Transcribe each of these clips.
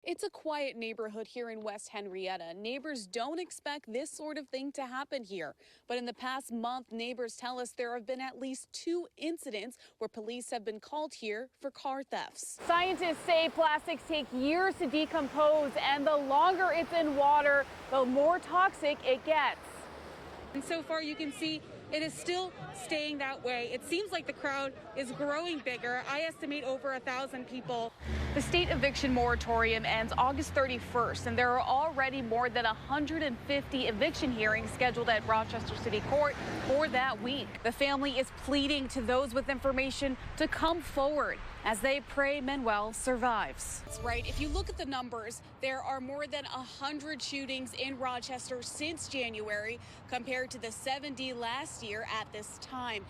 It's a quiet neighborhood here in West Henrietta. Neighbors don't expect this sort of thing to happen here. But in the past month, neighbors tell us there have been at least 2 incidents where police have been called here for car thefts. Scientists say plastics take years to decompose, and the longer it's in water, the more toxic it gets. And so far you can see it is still staying that way. It seems like the crowd is growing bigger. I estimate over 1,000 people. The state eviction moratorium ends August 31st, and there are already more than 150 eviction hearings scheduled at Rochester City Court for that week. The family is pleading to those with information to come forward as they pray Manuel survives. That's right. If you look at the numbers, there are more than 100 shootings in Rochester since January, compared to the 70 last year at this time.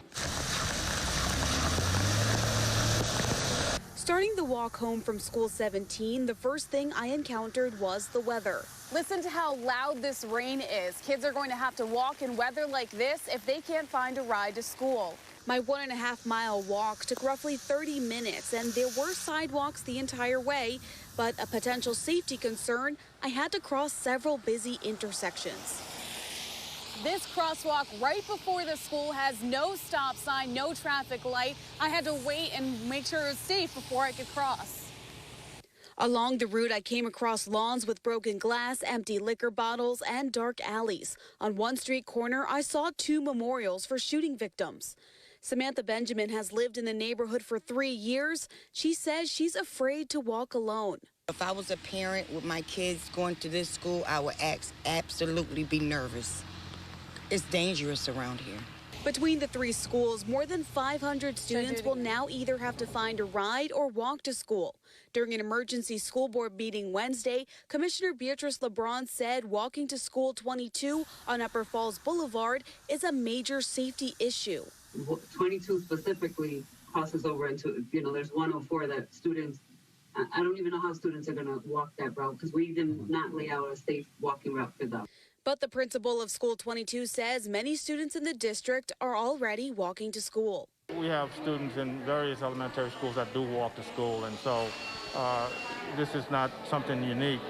Starting the walk home from school 17, the first thing I encountered was the weather. Listen to how loud this rain is. Kids are going to have to walk in weather like this if they can't find a ride to school. My 1.5-mile walk took roughly 30 minutes, and there were sidewalks the entire way, but a potential safety concern, I had to cross several busy intersections. This crosswalk right before the school has no stop sign, no traffic light. I had to wait and make sure it was safe before I could cross. Along the route, I came across lawns with broken glass, empty liquor bottles, and dark alleys. On one street corner, I saw 2 memorials for shooting victims. Samantha Benjamin has lived in the neighborhood for 3 years. She says she's afraid to walk alone. If I was a parent with my kids going to this school, I would absolutely be nervous. It's dangerous around here. Between the 3 schools, more than 500 students will now either have to find a ride or walk to school. During an emergency school board meeting Wednesday, Commissioner Beatrice LeBron said walking to School 22 on Upper Falls Boulevard is a major safety issue. 22 specifically crosses over into, there's 104 that students, I don't even know how students are going to walk that route because we did not lay out a safe walking route for them. But the principal of School 22 says many students in the district are already walking to school. We have students in various elementary schools that do walk to school, and so this is not something unique.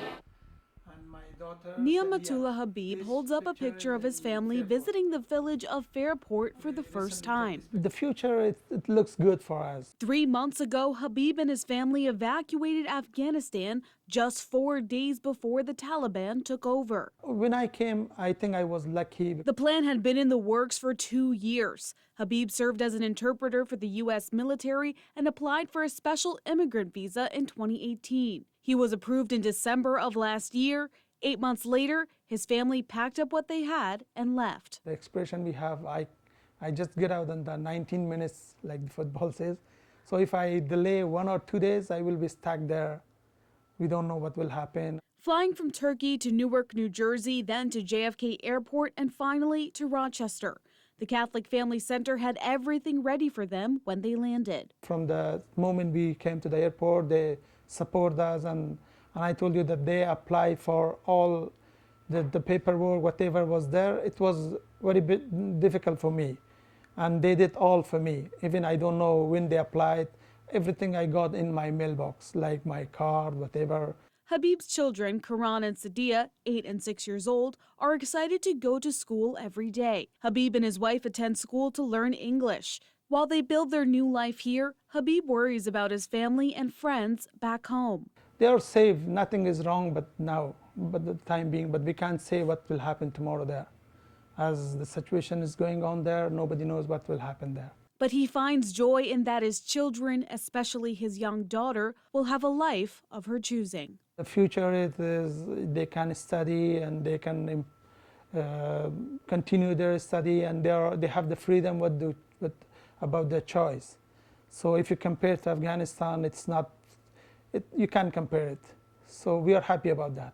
Niamatullah Habib holds up a picture of his family visiting the village of Fairport for the first time. The future, it looks good for us. 3 months ago, Habib and his family evacuated Afghanistan just 4 days before the Taliban took over. When I came, I think I was lucky. The plan had been in the works for 2 years. Habib served as an interpreter for the U.S. military and applied for a special immigrant visa in 2018. He was approved in December of last year. 8 months later, his family packed up what they had and left. The expression we have, I just get out in the 19 minutes, like the football says. So if I delay 1 or 2 days, I will be stuck there. We don't know what will happen. Flying from Turkey to Newark, New Jersey, then to JFK Airport, and finally to Rochester. The Catholic Family Center had everything ready for them when they landed. From the moment we came to the airport, they support us, and I told you that they apply for all the paperwork, whatever was there. It was very difficult for me, and they did all for me. Even I don't know when they applied. Everything I got in my mailbox, like my card, whatever. Habib's children, Karan and Sadia, 8 and 6 years old, are excited to go to school every day. Habib and his wife attend school to learn English. While they build their new life here, Habib worries about his family and friends back home. They are safe, nothing is wrong but the time being, but we can't say what will happen tomorrow there. As the situation is going on there, nobody knows what will happen there. But he finds joy in that his children, especially his young daughter, will have a life of her choosing. The future is they can study and they can continue their study, and they have the freedom about their choice. So if you compare to Afghanistan, you can't compare it. So we are happy about that.